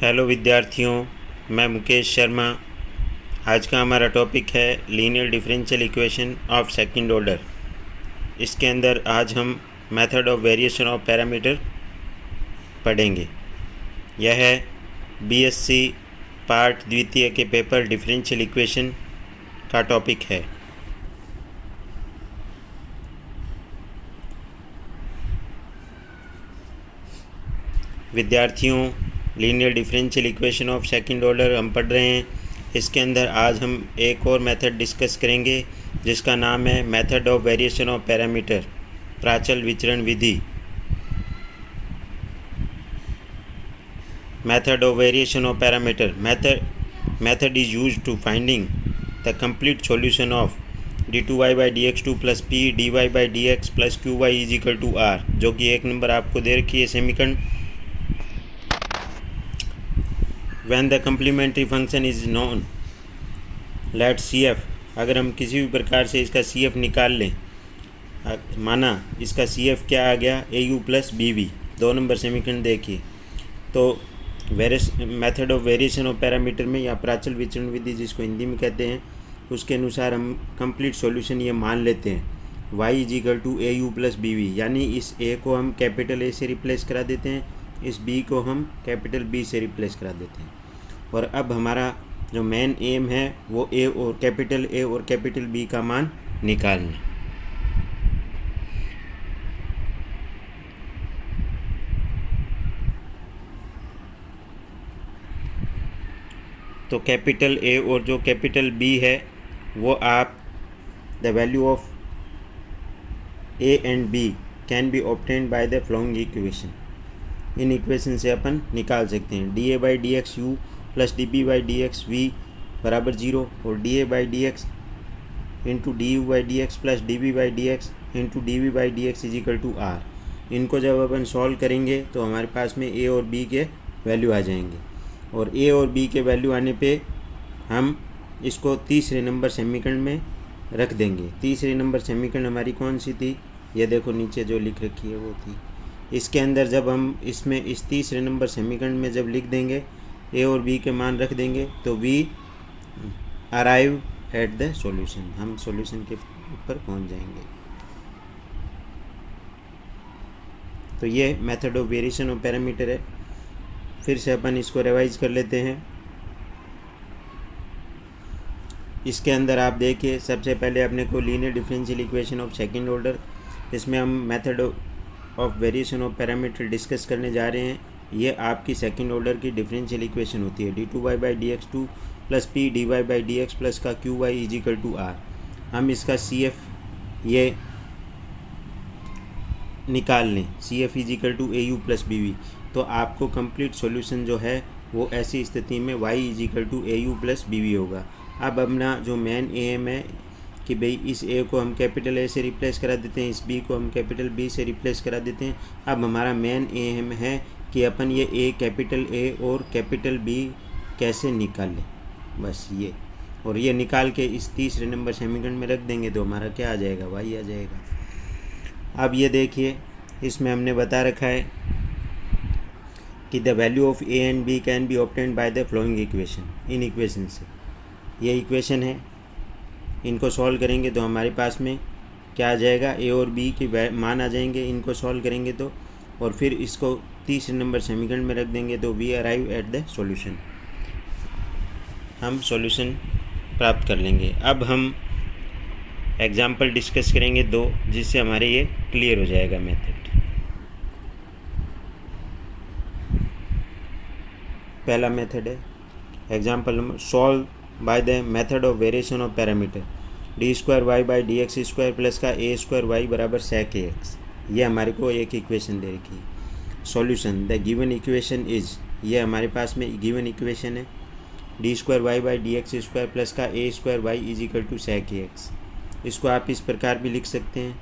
Hello विद्यार्थियों, मैं मुकेश शर्मा। आज का हमारा टॉपिक है linear differential equation of second order. इसके अंदर आज हम method of variation of parameter पढ़ेंगे। यह है बीएससी पार्ट द्वितीय के पेपर डिफरेंशियल इक्वेशन का टॉपिक है। विद्यार्थियों, linear differential equation of second order हम पढ़ रहे हैं। इसके अंदर आज हम एक और मेथड डिस्कस करेंगे जिसका नाम है method of variation of parameter, प्राचल विचरण विधि। Method of variation of parameter method is used to finding the complete solution of d2y/dx2 + p dy/dx + qy = r, जो कि एक नंबर आपको दे रखी है समीकरण। When the complementary function is known, let CF, अगर हम किसी भी प्रकार से इसका CF निकाल लें, माना इसका CF क्या आ गया, AU + BV, 2 नंबर समीकरण देखिए। तो method of variation of parameter में या प्राचल विचरण विधि जिसको हिंदी में कहते हैं, उसके अनुसार हम कंप्लीट सॉल्यूशन ये मान लेते हैं y = AU + BV, यानी इस A को हम कैपिटल A से रिप्लेस करा देते हैं, इस B को हम कैपिटल B से रिप्लेस करा देते हैं। और अब हमारा जो मेन एम है वो A और कैपिटल B का मान निकालना। तो कैपिटल A और जो कैपिटल B है वो आप the value of A and B can be obtained by the following equation. In equation से अपन निकाल सकते हैं dA/dx u + dB/dx v = 0 और dA/dx × du/dx + dB/dx × dV/dx = r। इनको जब अपन सॉल्व करेंगे तो हमारे पास में A और B के वैल्यू आ जाएंगे, और A और B के वैल्यू आने पे हम इसको तीसरे नंबर समीकरण में रख देंगे। तीसरे नंबर समीकरण हमारी कौन सी थी, ये देखो नीचे जो लिख रखी है वो थी। इसके अंदर जब हम इसमें इस तीसरे नंबर समीकरण में जब लिख देंगे A और B के मान रख देंगे तो we arrive at the solution, हम सॉल्यूशन के ऊपर पहुंच जाएंगे। तो ये method of variation of parameter है। फिर से अपन इसको रिवाइज कर लेते हैं। इसके अंदर आप देखिए, सबसे पहले अपने को linear differential equation of second order, इसमें हम method of variation of parameter discuss करने जा रहे हैं। ये आपकी सेकंड ऑर्डर की डिफरेंशियल इक्वेशन होती है d2y/dx2 + p dy/dx + का qy = r। हम इसका CF ये निकाल लें, CF = AU + BV, तो आपको कंप्लीट सॉल्यूशन जो है वो ऐसी स्थिति में y = AU + BV होगा। अब अपना जो मेन एम है कि भाई इस A को हम कैपिटल A से रिप्लेस करा देते हैं, इस B को हम कैपिटल B से रिप्लेस करा देते हैं। अब हमारा मेन एम है कि अपन ये A, कैपिटल A और कैपिटल B कैसे निकालें, बस ये। और ये निकाल के इस तीसरे नंबर समीकरण में रख देंगे तो हमारा क्या आ जाएगा, y आ जाएगा। अब ये देखिए, इसमें हमने बता रखा है कि the value of A and B can be obtained by the following equation. In equation से, ये इक्वेशन है, इनको सॉल्व करेंगे तो हमारे पास में क्या आ जाएगा, A और B के मान आ जाएंगे। इनको सॉल्व करेंगे तो, और फिर इसको तीसरे नंबर समीकरण में रख देंगे तो we arrive at the solution, हम सॉल्यूशन प्राप्त कर लेंगे। अब हम एग्जाम्पल डिस्कस करेंगे 2, जिससे हमारे ये क्लियर हो जाएगा मेथड। पहला मेथड है example number, solve by the method of variation of parameter d2y/dx² + का a² y = sec ax। ये हमारे को एक इक्वेशन दे रखी है। Solution, the given equation is, ये हमारे पास में गिवन इक्वेशन है d2y/dx² + का a² y = sec ax। इसको आप इस प्रकार भी लिख सकते हैं।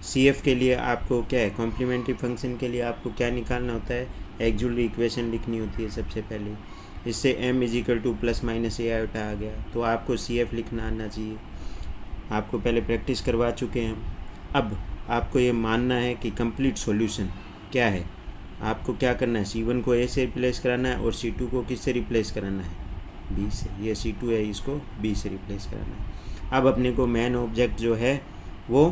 CF के लिए आपको क्या है, कॉम्प्लीमेंट्री फंक्शन के लिए आपको क्या निकालना होता है, एक्जुअल इक्वेशन लिखनी होती है सबसे पहले। इससे m = ± a आ गया, तो आपको CF लिखना आना चाहिए। आपको पहले प्रैक्टिस करवा चुके हैं हम। अब आपको ये मानना है कि कंप्लीट सॉल्यूशन क्या है, आपको क्या करना है, C1 को A से रिप्लेस कराना है और C2 को किससे रिप्लेस कराना है, B से। ये C2 है, इसको B से रिप्लेस कराना है। अब अपने को मेन ऑब्जेक्ट जो है वो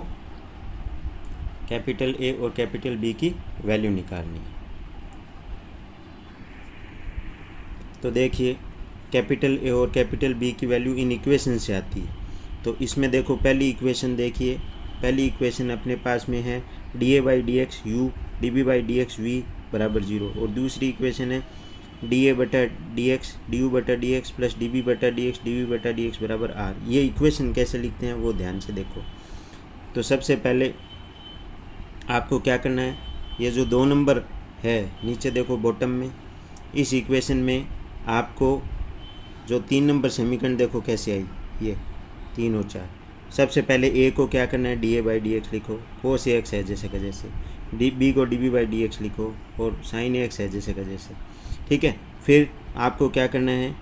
कैपिटल A और कैपिटल B की वैल्यू निकालनी है। तो देखिए कैपिटल A और कैपिटल B की वैल्यू इन इक्वेशन से आती है। तो इसमें देखो पहली इक्वेशन देखिए, पहली इक्वेशन अपने पास में है dA/dx u dB/dx v बराबर 0, और दूसरी इक्वेशन है dA/dx du/dx plus dB/dx dV/dx बराबर r। ये इक्वेशन कैसे लिखते हैं वो ध्यान से देखो। तो सबसे पहले आपको क्या करना है, ये जो 2 नंबर है नीचे देखो बॉटम में, इस इक्वेशन में आपको जो 3 नंबर समीकरण देखो कैसे आई, ये 3 और 4। सबसे पहले A को क्या करना है, dA/dx लिखो, cos AX है जैसे का जैसे, B को dB/dx लिखो और sin AX है जैसे का जैसे, ठीक है। फिर आपको क्या करना है,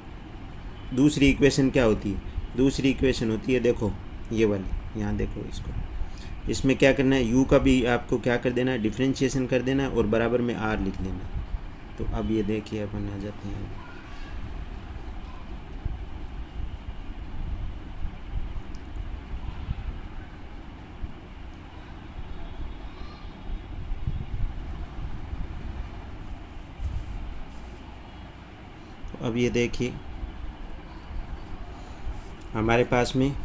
दूसरी इक्वेशन क्या होती है, दूसरी इक्वेशन होती है देखो ये वाली, यहाँ देखो इसको, इसमें क्या करना है, u का भी आपको क्या कर देना है, डिफ्रेंशिएशन कर देना है और बराबर में r लिख देना। तो अब ये देखिए अपन आ जाते हैं, तो अब ये देखिए हमारे पास में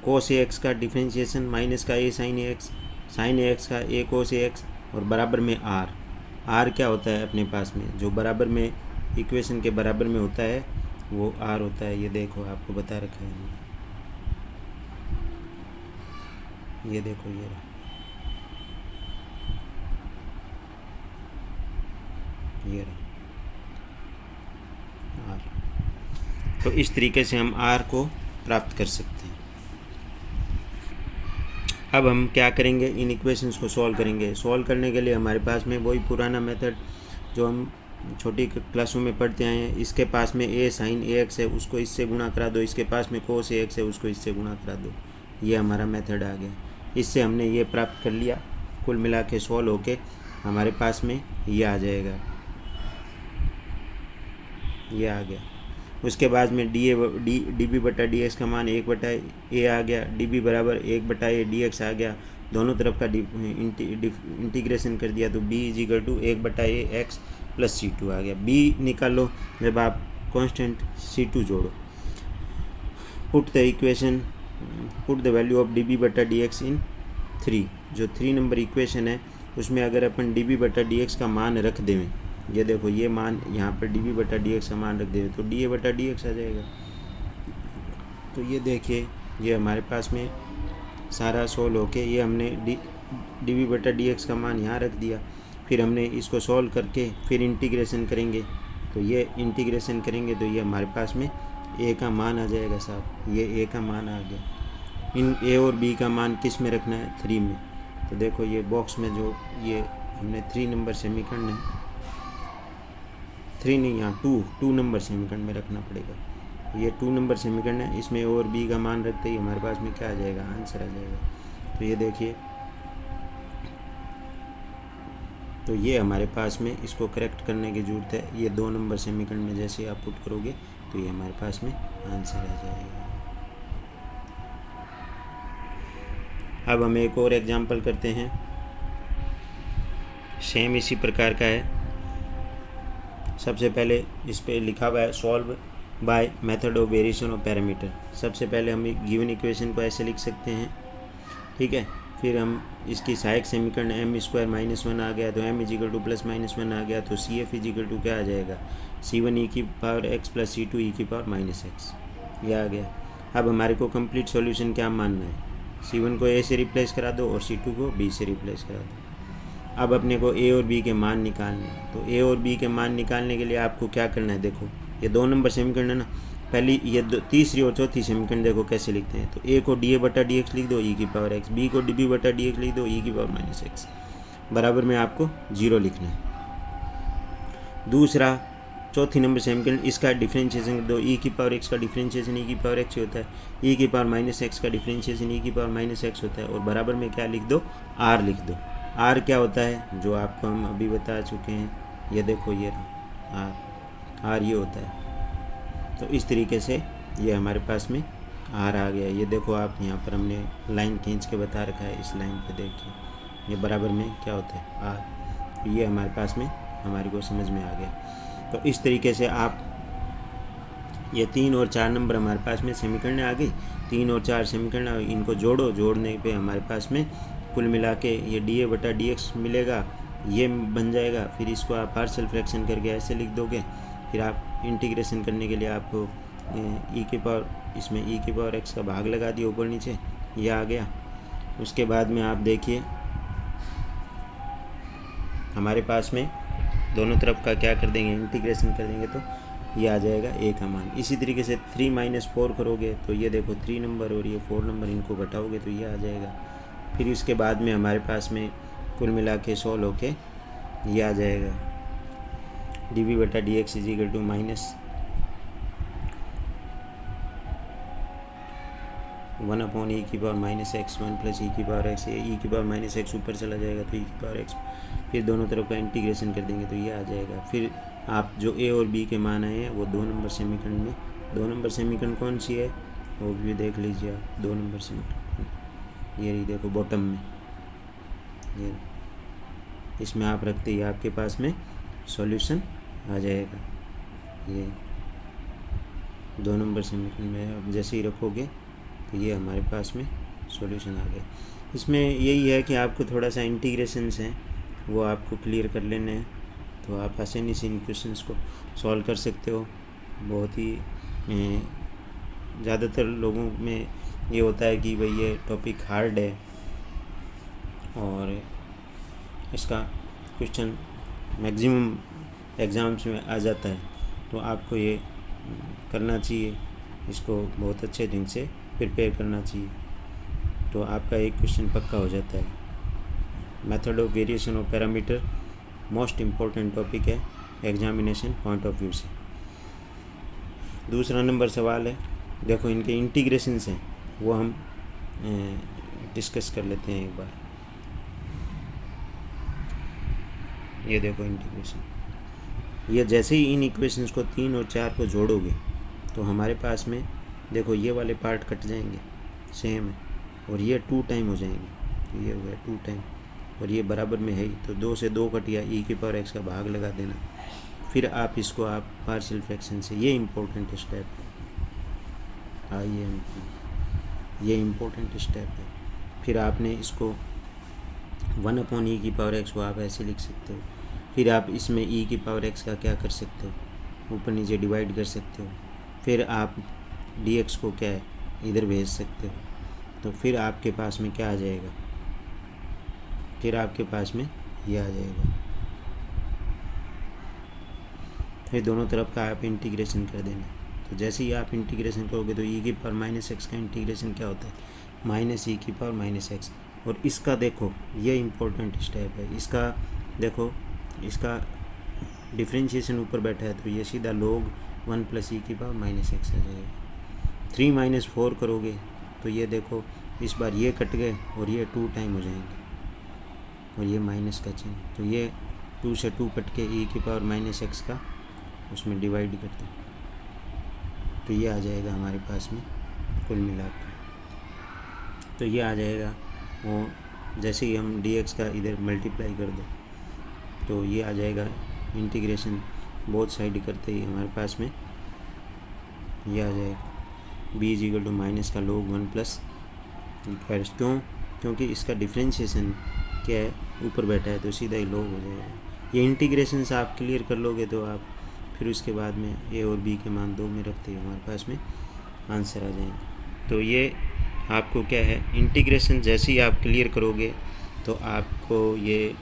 cos AX का डिफ्रेंशिएशन माइनस का A sin AX का A cos AX और बराबर में r क्या होता है अपने पास में, जो बराबर में इक्वेशन के बराबर में होता है वो r होता है। ये देखो आपको बता रखा है, ये देखो ये रहा r। तो इस तरीके से हम r को प्राप्त कर सकते हैं। अब हम क्या करेंगे, इन इक्वेशंस को सॉल्व करेंगे। सॉल्व करने के लिए हमारे पास में वही पुराना मेथड जो हम छोटी क्लासों में पढ़ते आए हैं, इसके पास में A sin AX है उसको इससे गुणा करा दो, इसके पास में cos AX है उसको इससे गुणा करा दो, ये हमारा मेथड आ गया। इससे हमने ये प्राप्त कर लिया, कुल मिला के सॉल्व होके हमारे पास में ये आ जाएगा, ये आ गया। उसके बाद में dB/dx का मान 1/a आ गया, dB बराबर 1/a dx आ गया, दोनों तरफ का इंटीग्रेशन कर दिया तो b = 1/a x plus C2 आ गया। b निकालो जब आप कांस्टेंट C2 जोड़ो, put the value of dB/dx इन 3, जो 3 नंबर इक्वेशन है उसमें अगर अपन dB/dx का मान रख दें, ये देखो ये मान यहाँ पर dB/dx का मान रख दें तो dA/dx आ जाएगा। तो ये देखिए ये हमारे पास में सारा सोल्व होके ये हमने dB/dx का मान यहाँ रख दिया, फिर हमने इसको सॉल्व करके फिर इंटीग्रेशन करेंगे, तो ये इंटीग्रेशन करेंगे तो ये हमारे पास में a का मान आ जाएगा साहब, ये a का मान आ गया। इन a और b का मान किस में रखना है, 3 में। तो देखो ये बॉक्स में जो ये हमने 3 नंबर समीकरण है, 3 नहीं यहाँ 2 नंबर समीकरण में रखना पड़ेगा। ये 2 नंबर समीकरण है, इसमें a और b का मान रखते ही हमारे पास में क्या आ जाएगा, आंसर आ जाएगा। तो ये देखिए, तो ये हमारे पास में इसको करेक्ट करने की ज़रूरत है, ये 2 नंबर समीकरण में जैसे आप पुट करोगे तो ये हमारे पास में आंसर आ जाएगा। अब हम एक और एग्जांपल करते हैं, सेम इसी प्रकार का है। सबसे पहले इस पे लिखा हुआ है solve by method of variation of parameter. सबसे पहले हम गिवन इक्वेशन को ऐसे लिख सकते हैं, ठीक है। फिर हम इसकी सहायक समीकरण m² - 1 आ गया तो m = +-1 आ गया, तो CF = क्या आ जाएगा, C1 e⁻x plus C2 e⁻−x, ये आ गया। अब हमारे को कंप्लीट सॉल्यूशन क्या मानना है, C1 को A से रिप्लेस करा दो और C2 को B से रिप्लेस करा दो। अब अपने को A और B के मान निकालने हैं, तो A और B के मान निकालने के लिए आपको क्या करना है, देखो ये 2 नंबर समीकरण है ना, पहली ये तीसरी और चौथी समीकरण देखो कैसे लिखते हैं। तो A को dA/dx लिख दो e⁻x, B को dB/dx लिख दो e⁻−x, बराबर में आपको 0 लिखना है। दूसरा चौथी नंबर समीकरण, इसका डिफ्रेंशिएशन कर दो, e⁻x का डिफ्रेंशिएशन e⁻x होता है, e⁻−x का डिफ्रेंशिएशन e⁻−x होता है, और बराबर में क्या लिख दो, r लिख दो। आर क्या होता है, जो आपको हम अभी बता चुके हैं, ये देखो ये आर ये होता है। तो इस तरीके से ये हमारे पास में आर आ गया। ये देखो आप यहाँ पर हमने लाइन खींच के बता रखा है, इस लाइन पे देखिए ये बराबर में क्या होता है आर। ये हमारे पास में हमारे को समझ में आ गया। तो इस तरीके से आप ये 3 और 4 नंबर हमारे पास में समीकरण आ गई। 3 और 4 समीकरण, इनको जोड़ो, जोड़ने पे हमारे पास में कुल मिला के ये डी ए बटा डी एक्स मिलेगा, ये बन जाएगा। फिर इसको आप पार्शियल फ्रैक्शन करके ऐसे लिख दोगे। फिर आप इंटीग्रेशन करने के लिए आपको ई की पावर, इसमें ई की पावर एक्स का भाग लगा दिया ऊपर नीचे, ये आ गया। उसके बाद में आप देखिए हमारे पास में दोनों तरफ का क्या कर देंगे, इंटीग्रेशन कर देंगे, तो ये आ जाएगा ए का मान। इसी तरीके से 3 - 4 करोगे तो ये देखो 3 नंबर और ये 4 नंबर, इनको घटाओगे तो ये आ जाएगा। फिर इसके बाद में हमारे पास में कुल मिला के 16 होके ये आ जाएगा डी वी बटा d x is equal to minus 1 e की power minus x 1 plus e की पावर एक्स। ये ई की पावर माइनस एक्स ऊपर चला जाएगा तो ई की पावर एक्स। फिर दोनों तरफ का इंटीग्रेशन कर देंगे तो ये आ जाएगा। फिर आप जो ए और बी के मान आए हैं वो 2 नंबर समीकरण में, 2 नंबर समीकरण कौन सी है वो भी देख लीजिए आप। 2 नंबर समीकरण ये देखो बॉटम में, ये इसमें आप रखते ही आपके पास में सॉल्यूशन आ जाएगा। ये 2 नंबर समीकरण में अब जैसे ही रखोगे तो ये हमारे पास में सॉल्यूशन आ गया। इसमें यही है कि आपको थोड़ा सा इंटीग्रेशंस हैं वो आपको क्लियर कर लेने हैं, तो आप आसानी से इन क्वेश्चंस को सॉल्व कर सकते हो। बहुत ही ज़्यादातर लोगों में ये होता है कि भाई ये टॉपिक हार्ड है और इसका क्वेश्चन मैक्सिमम एग्ज़ाम्स में आ जाता है, तो आपको ये करना चाहिए, इसको बहुत अच्छे ढंग से प्रिपेयर करना चाहिए, तो आपका एक क्वेश्चन पक्का हो जाता है। Method of variation of parameter most important topic है एग्जामिनेशन पॉइंट ऑफ व्यू से। दूसरा नंबर सवाल है, देखो इनके इंटीग्रेशंस हैं वो हम डिस्कस कर लेते हैं एक बार। ये देखो इंटीग्रेशन, ये जैसे ही इन इक्वेशंस को 3 और 4 को जोड़ोगे तो हमारे पास में देखो ये वाले पार्ट कट जाएंगे, सेम है, और ये 2 टाइम हो जाएंगे, तो ये हो गया 2 टाइम, और ये बराबर में है ही, तो 2 से 2 कट गया, ई की पावर एक्स का भाग लगा देना। फिर आप इसको आप पार्शियल फ्रैक्शन से, ये इम्पोर्टेंट स्टेप है, ये इम्पोर्टेंट स्टेप है। फिर आपने इसको 1 ई की पावर एक्स को आप ऐसे लिख सकते हो। फिर आप इसमें ई की पावर एक्स का क्या कर सकते हो, ऊपर नीचे डिवाइड कर सकते हो। फिर आप डी एक्स को क्या है इधर भेज सकते हो, तो फिर आपके पास में क्या आ जाएगा, फिर आपके पास में ये आ जाएगा। फिर दोनों तरफ का आप इंटीग्रेशन कर देना, तो जैसे ही आप इंटीग्रेशन करोगे तो ई की पावर माइनस एक्स का इंटीग्रेशन क्या होता है, माइनस ई की पावर माइनस एक्स। और इसका देखो ये इम्पोर्टेंट स्टेप है, इसका देखो इसका डिफ्रेंशिएशन ऊपर बैठा है तो ये सीधा log 1 प्लस ई की पावर माइनस एक्स आ जाएगा। 3 - 4 करोगे तो ये देखो इस बार ये कट गए और ये 2 टाइम हो जाएंगे, और ये माइनस का चिन्ह, तो ये 2 से 2 कट के ई की पावर माइनस एक्स का उसमें डिवाइड कर दो, तो ये आ जाएगा हमारे पास में कुल मिलाकर। तो ये आ जाएगा वो, जैसे ही हम डी एक्स का इधर मल्टीप्लाई कर दो तो ये आ जाएगा इंटीग्रेशन बोथ साइड करते ही हमारे पास में ये आ जाएगा b is equal to minus का log 1 प्लस क्योंकि इसका डिफ्रेंशिएशन क्या है ऊपर बैठा है तो सीधा ही log हो जाएगा। ये इंटीग्रेशन से आप क्लियर कर लोगे तो आप फिर उसके बाद में a और b के मान 2 में रखते ही हमारे पास में आंसर आ जाएंगे। तो ये आपको क्या है, इंटीग्रेशन जैसे ही आप क्लियर करोगे तो आपको ये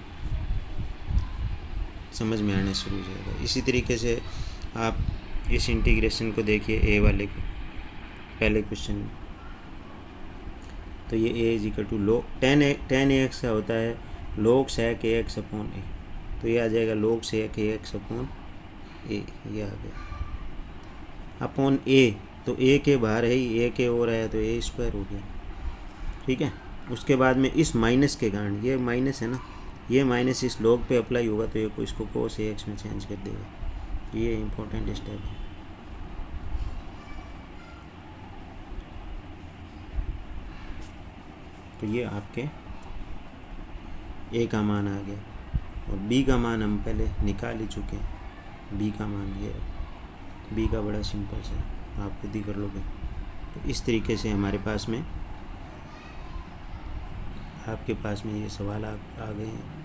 समझ में आना शुरू हो जाएगा। इसी तरीके से आप इस इंटीग्रेशन को देखिए ए वाले को, पहले क्वेश्चन में, तो ये a is equal to tan a x का होता है log sec a x upon a, तो ये आ जाएगा log sec a x upon a, ये आ गया अपॉन ए, तो ए के बाहर है ही, ए के और आया तो ए स्क्वायर हो गया, ठीक है। उसके बाद में इस माइनस के कारण, ये माइनस है ना, ये माइनस इस लॉग पे अप्लाई होगा तो ये इसको cos AX में चेंज कर देगा। ये इम्पोर्टेंट स्टेप है। तो ये आपके ए का मान आ गया और बी का मान हम पहले निकाल ही चुके हैं। बी का मान ये है, बी का बड़ा सिंपल से आप खुद ही कर लोगे। तो इस तरीके से हमारे पास में आपके पास में ये सवाल आ गए हैं।